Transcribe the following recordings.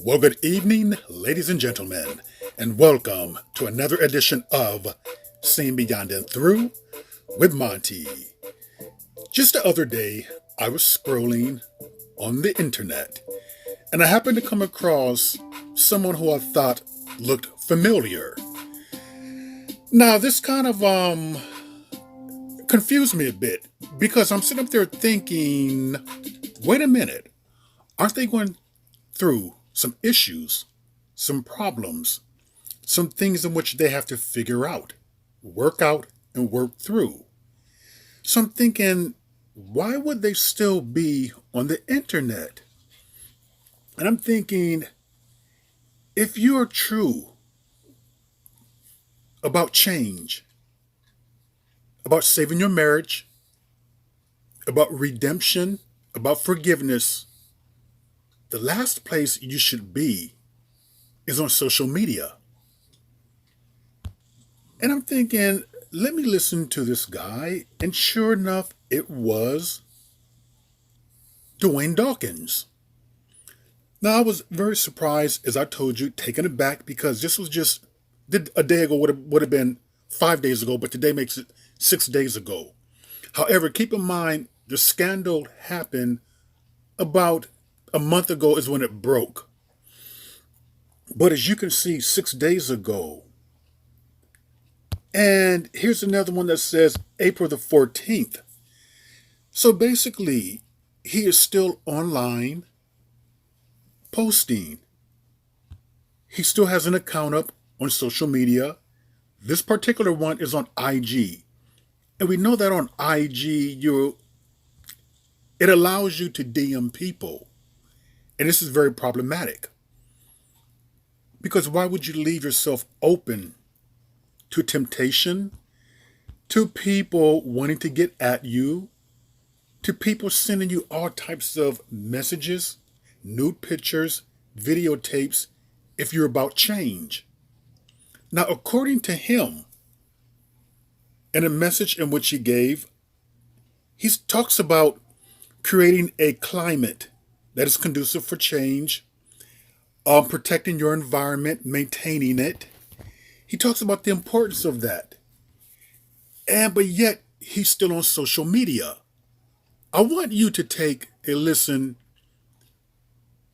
Well, good evening, ladies and gentlemen, and welcome to another edition of Seeing Beyond and Through with Monty. Just the other day, I was scrolling on the internet, and I happened to come across someone who I thought looked familiar. Now, this kind of confused me a bit because I'm sitting up there thinking, wait a minute, aren't they going through some issues, some problems, some things in which they have to figure out, and work through? So I'm thinking, why would they still be on the internet? And I'm thinking, if you are true about change, about saving your marriage, about redemption, about forgiveness, the last place you should be is on social media. And I'm thinking, let me listen to this guy. And sure enough, it was Dwayne Dawkins. Now, I was very surprised, as I told you, taken aback, because this was just a day ago, would have been 5 days ago, but today makes it 6 days ago. However, keep in mind, the scandal happened about a month ago is when it broke. But as you can see, 6 days ago, and here's another one that says April the 14th. So basically, he is still online posting. He still has an account up on social media. This particular one is on IG. And we know that on IG, it allows you to DM people. And this is very problematic. Because why would you leave yourself open to temptation, to people wanting to get at you, to people sending you all types of messages, nude pictures, videotapes, if you're about change? Now, according to him, in a message in which he gave, he talks about creating a climate that is conducive for change, protecting your environment, maintaining it. He talks about the importance of that. But yet, he's still on social media. I want you to take a listen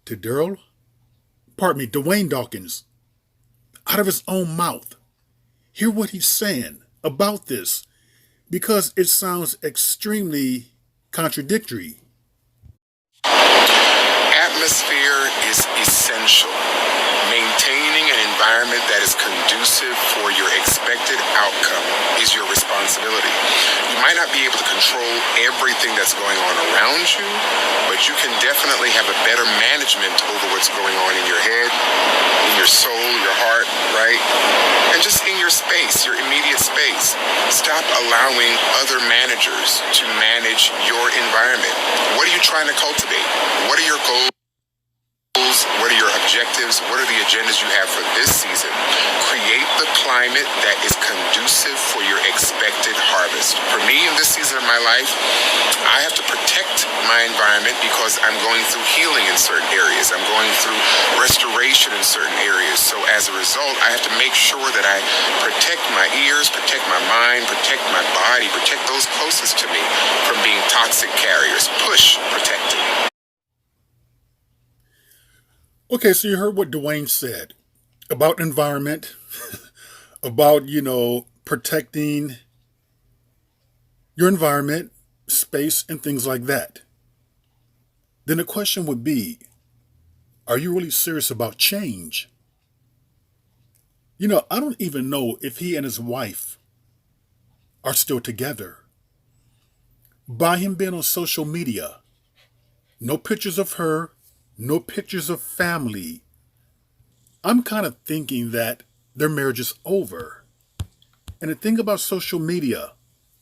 to Dwayne Dawkins, out of his own mouth. Hear what he's saying about this, because it sounds extremely contradictory. Atmosphere is essential. Maintaining an environment that is conducive for your expected outcome is your responsibility. You might not be able to control everything that's going on around you, but you can definitely have a better management over what's going on in your head, in your soul, your heart, right? And just in your space, your immediate space. Stop allowing other managers to manage your environment. What are you trying to cultivate? What are your goals? What are your objectives? What are the agendas you have for this season? Create the climate that is conducive for your expected harvest. For me, in this season of my life, I have to protect my environment because I'm going through healing in certain areas. I'm going through restoration in certain areas. So as a result, I have to make sure that I protect my ears, protect my mind, protect my body, protect those closest to me from being toxic carriers. Push protected. Okay, so you heard what Dwayne said about environment, about, protecting your environment, space, and things like that. Then the question would be, are you really serious about change? I don't even know if he and his wife are still together. By him being on social media, no pictures of her, no pictures of family, I'm kind of thinking that their marriage is over. And the thing about social media,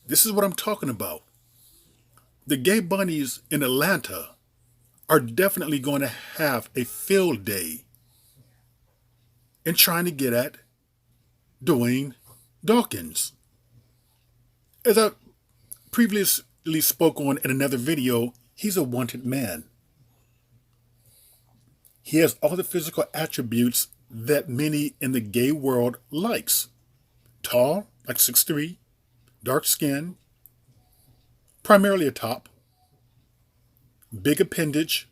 this is what I'm talking about. The gay bunnies in Atlanta are definitely going to have a field day in trying to get at Dwayne Dawkins. As I previously spoke on in another video, he's a wanted man. He has all the physical attributes that many in the gay world likes. Tall, like 6'3", dark skin, primarily a top, big appendage.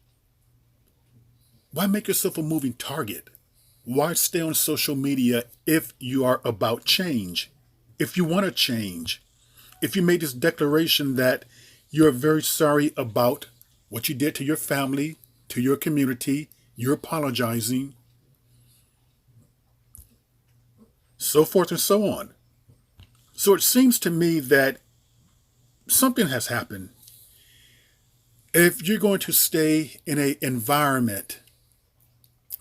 Why make yourself a moving target? Why stay on social media if you are about change? If you want to change? If you made this declaration that you're very sorry about what you did to your family, to your community, you're apologizing, so forth and so on. So it seems to me that something has happened. If you're going to stay in an environment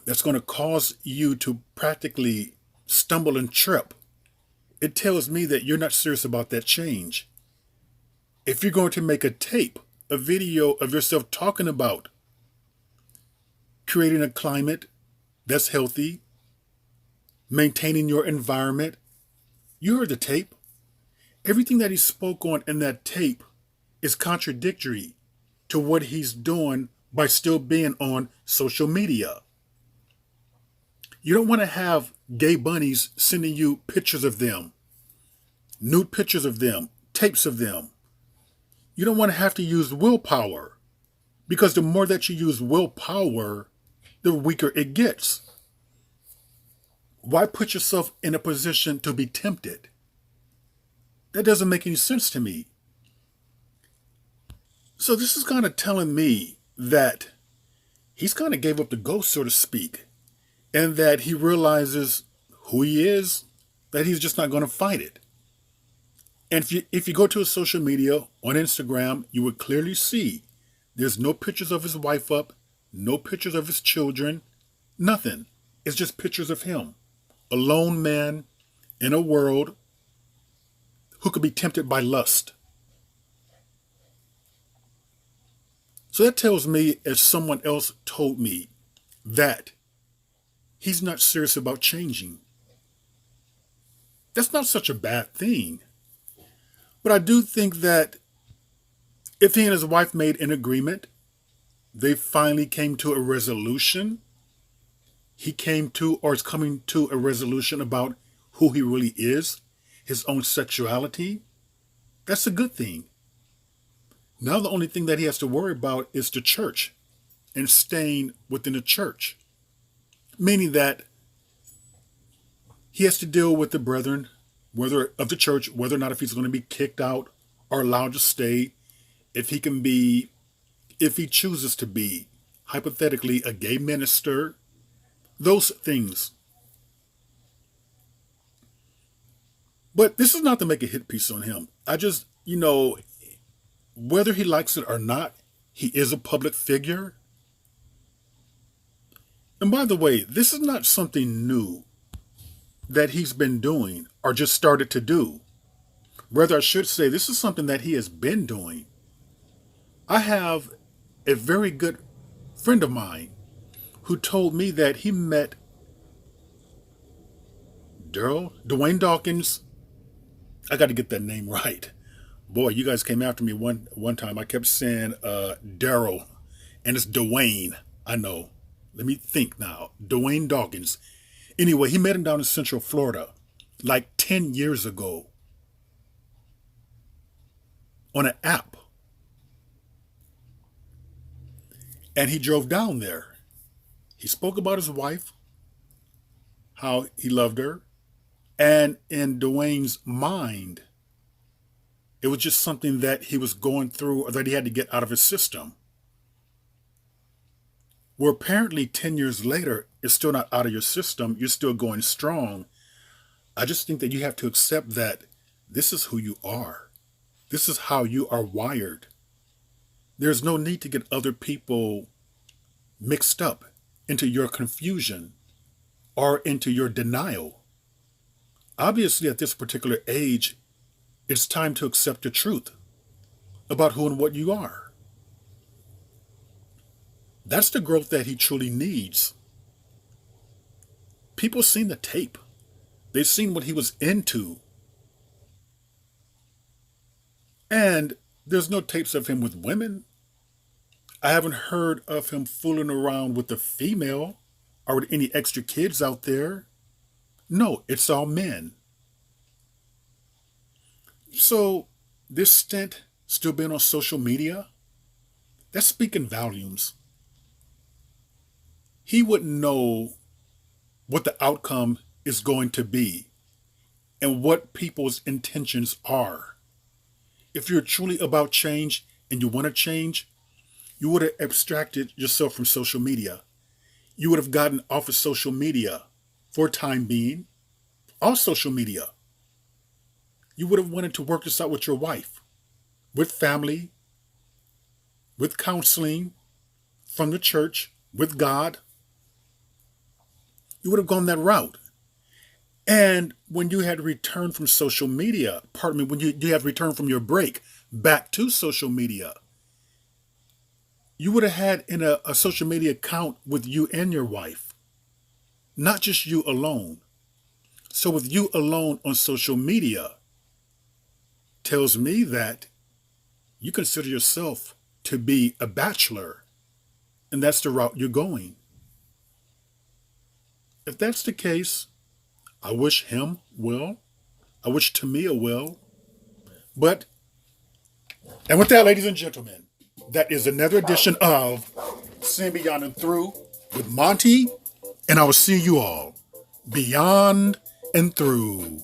that's going to cause you to practically stumble and trip, it tells me that you're not serious about that change. If you're going to make a tape, a video of yourself talking about creating a climate that's healthy, maintaining your environment, you heard the tape. Everything that he spoke on in that tape is contradictory to what he's doing by still being on social media. You don't want to have gay bunnies sending you pictures of them, nude pictures of them, tapes of them. You don't want to have to use willpower, because the more that you use willpower, the weaker it gets. Why put yourself in a position to be tempted? That doesn't make any sense to me. So this is kind of telling me that he's kind of gave up the ghost, so to speak, and that he realizes who he is, that he's just not going to fight it. And if you go to his social media on Instagram, you would clearly see there's no pictures of his wife up, no pictures of his children, nothing. It's just pictures of him, a lone man in a world who could be tempted by lust. So that tells me, as someone else told me, that he's not serious about changing. That's not such a bad thing. But I do think that if he and his wife made an agreement, they finally came to a resolution, he came to or is coming to a resolution about who he really is, his own sexuality, that's a good thing. Now the only thing that he has to worry about is the church and staying within the church. Meaning that he has to deal with the brethren, whether of the church, whether or not if he's going to be kicked out or allowed to stay, if he chooses to be, hypothetically, a gay minister, those things. But this is not to make a hit piece on him. I just, whether he likes it or not, he is a public figure. And by the way, this is not something new that he's been doing or just started to do. Rather, I should say, this is something that he has been doing. I have a very good friend of mine who told me that he met Dwayne Dawkins. I got to get that name right. Boy, you guys came after me one time. I kept saying Daryl, and it's Dwayne. I know. Let me think now. Dwayne Dawkins. Anyway, he met him down in Central Florida like 10 years ago on an app. And he drove down there. He spoke about his wife, how he loved her. And in Dwayne's mind, it was just something that he was going through or that he had to get out of his system. Well, apparently 10 years later, it's still not out of your system. You're still going strong. I just think that you have to accept that this is who you are. This is how you are wired. There's no need to get other people mixed up into your confusion or into your denial. Obviously, at this particular age, it's time to accept the truth about who and what you are. That's the growth that he truly needs. People seen the tape. They've seen what he was into. And there's no tapes of him with women. I haven't heard of him fooling around with a female or with any extra kids out there. No, it's all men. So, this stint still being on social media, that's speaking volumes. He wouldn't know what the outcome is going to be and what people's intentions are. If you're truly about change and you want to change, you would have abstracted yourself from social media. You would have gotten off of social media for a time being, all social media. You would have wanted to work this out with your wife, with family, with counseling, from the church, with God. You would have gone that route. And when you had returned from social media, pardon me, when you had returned from your break back to social media, you would have had in a social media account with you and your wife, not just you alone. So with you alone on social media tells me that you consider yourself to be a bachelor, and that's the route you're going. If that's the case, I wish him well. I wish Tamia well. But, and with that, ladies and gentlemen, that is another edition of Seeing Beyond and Through with Monty, and I will see you all beyond and through.